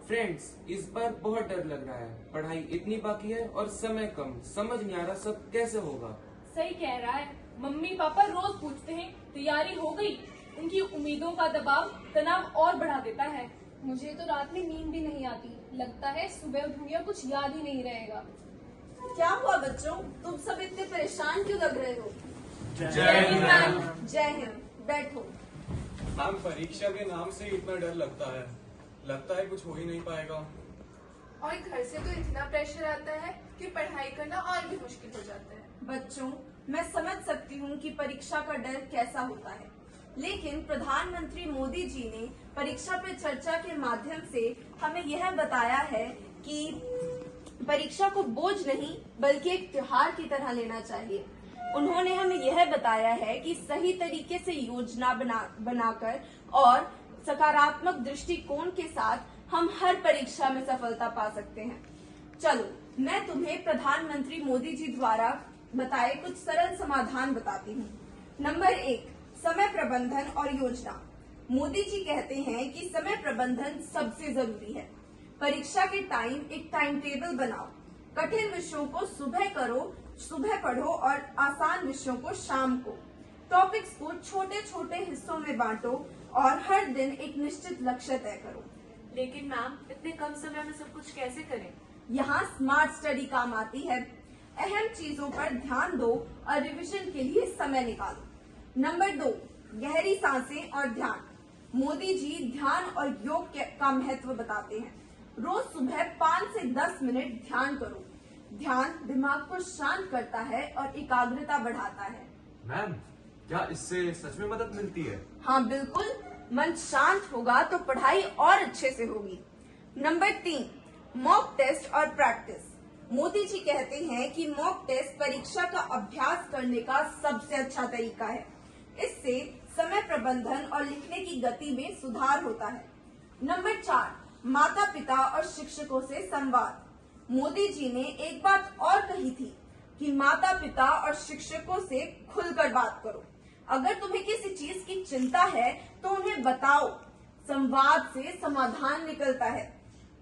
Friends, इस बार बहुत डर लग रहा है। पढ़ाई इतनी बाकी है और समय कम, समझ नहीं आ रहा सब कैसे होगा। सही कह रहा है। मम्मी पापा रोज पूछते हैं तैयारी हो गई। उनकी उम्मीदों का दबाव तनाव और बढ़ा देता है। मुझे तो रात में नींद भी नहीं आती। लगता है सुबह उठूंगी कुछ याद ही नहीं रहेगा। क्या हुआ बच्चों, तुम सब इतने परेशान क्यों लग रहे हो? जय हिंद मैम। जय हिंद, बैठो। मैम, परीक्षा के नाम से ही इतना डर लगता है कुछ हो ही नहीं पाएगा। और घर से तो इतना प्रेशर आता है कि पढ़ाई करना और भी मुश्किल हो जाता है। बच्चों, मैं समझ सकती हूँ कि परीक्षा का डर कैसा होता है, लेकिन प्रधानमंत्री मोदी जी ने परीक्षा पे चर्चा के माध्यम से हमें यह बताया है कि परीक्षा को बोझ नहीं बल्कि एक त्योहार की तरह लेना चाहिए। उन्होंने हमें यह बताया है कि सही तरीके से योजना बनाकर और सकारात्मक दृष्टिकोण के साथ हम हर परीक्षा में सफलता पा सकते हैं। चलो, मैं तुम्हें प्रधानमंत्री मोदी जी द्वारा बताए कुछ सरल समाधान बताती हूँ। नंबर 1, समय प्रबंधन और योजना। मोदी जी कहते हैं कि समय प्रबंधन सबसे जरूरी है। परीक्षा के टाइम एक टाइम टेबल बनाओ। कठिन विषयों को सुबह पढ़ो और आसान विषयों को शाम को। टॉपिक्स को छोटे छोटे हिस्सों में बांटो और हर दिन एक निश्चित लक्ष्य तय करो। लेकिन मैम, इतने कम समय में सब कुछ कैसे करें? यहाँ स्मार्ट स्टडी काम आती है। अहम चीजों पर ध्यान दो और रिवीजन के लिए समय निकालो। नंबर 2, गहरी सांसें और ध्यान। मोदी जी ध्यान और योग का महत्व बताते हैं। रोज सुबह 5 से 10 मिनट ध्यान करो। ध्यान दिमाग को शांत करता है और एकाग्रता बढ़ाता है। मैम, क्या इससे सच में मदद मिलती है? हाँ बिल्कुल, मन शांत होगा तो पढ़ाई और अच्छे से होगी। नंबर 3, मॉक टेस्ट और प्रैक्टिस। मोदी जी कहते हैं कि मॉक टेस्ट परीक्षा का अभ्यास करने का सबसे अच्छा तरीका है। इससे समय प्रबंधन और लिखने की गति में सुधार होता है। नंबर 4, माता पिता और शिक्षकों से संवाद। मोदी जी ने एक बात और कही थी कि माता पिता और शिक्षकों से खुलकर बात करो। अगर तुम्हें किसी चीज की चिंता है तो उन्हें बताओ। संवाद से समाधान निकलता है।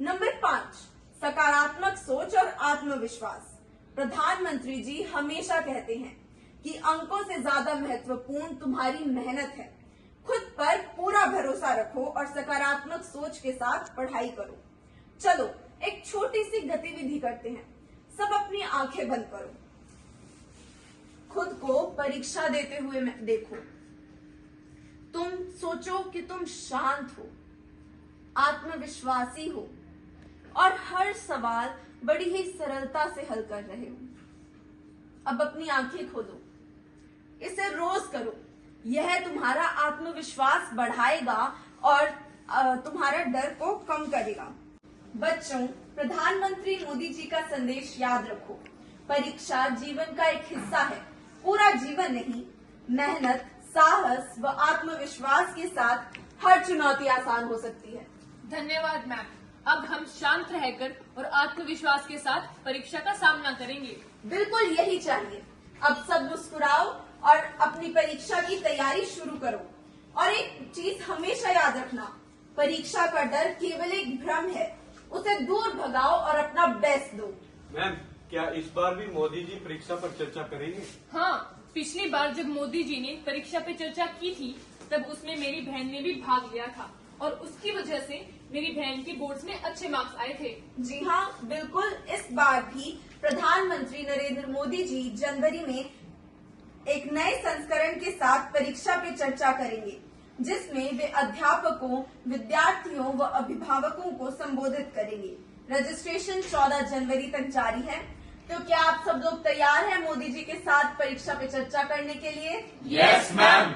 नंबर 5, सकारात्मक सोच और आत्मविश्वास। प्रधानमंत्री जी हमेशा कहते हैं कि अंकों से ज्यादा महत्वपूर्ण तुम्हारी मेहनत है। खुद पर पूरा भरोसा रखो और सकारात्मक सोच के साथ पढ़ाई करो। चलो, एक छोटी सी गतिविधि करते हैं। सब अपनी आंखें बंद करो। खुद को परीक्षा देते हुए देखो। तुम सोचो कि तुम शांत हो, आत्मविश्वासी हो और हर सवाल बड़ी ही सरलता से हल कर रहे हो। अब अपनी आंखें खोलो। इसे रोज करो। यह तुम्हारा आत्मविश्वास बढ़ाएगा और तुम्हारा डर को कम करेगा। बच्चों, प्रधानमंत्री मोदी जी का संदेश याद रखो। परीक्षा जीवन का एक हिस्सा है, पूरा जीवन नहीं। मेहनत, साहस व आत्मविश्वास के साथ हर चुनौती आसान हो सकती है। धन्यवाद मैम। अब हम शांत रहकर और आत्मविश्वास के साथ परीक्षा का सामना करेंगे। बिल्कुल यही चाहिए। अब सब मुस्कुराओ और अपनी परीक्षा की तैयारी शुरू करो। और एक चीज हमेशा याद रखना, परीक्षा का डर केवल एक भ्रम है। उसे दूर भगाओ और अपना बेस्ट दो। मैम, क्या इस बार भी मोदी जी परीक्षा पर चर्चा करेंगे? हाँ, पिछली बार जब मोदी जी ने परीक्षा पे चर्चा की थी तब उसमें मेरी बहन ने भी भाग लिया था और उसकी वजह से मेरी बहन के बोर्ड्स में अच्छे मार्क्स आए थे। जी हाँ, बिल्कुल। इस बार भी प्रधानमंत्री नरेंद्र मोदी जी जनवरी में एक नए संस्करण के साथ परीक्षा पे चर्चा करेंगे, जिसमें वे अध्यापकों, विद्यार्थियों व अभिभावकों को संबोधित करेंगे। रजिस्ट्रेशन 14 जनवरी तक जारी है। तो क्या आप सब लोग तैयार हैं मोदी जी के साथ परीक्षा पे चर्चा करने के लिए? Yes ma'am.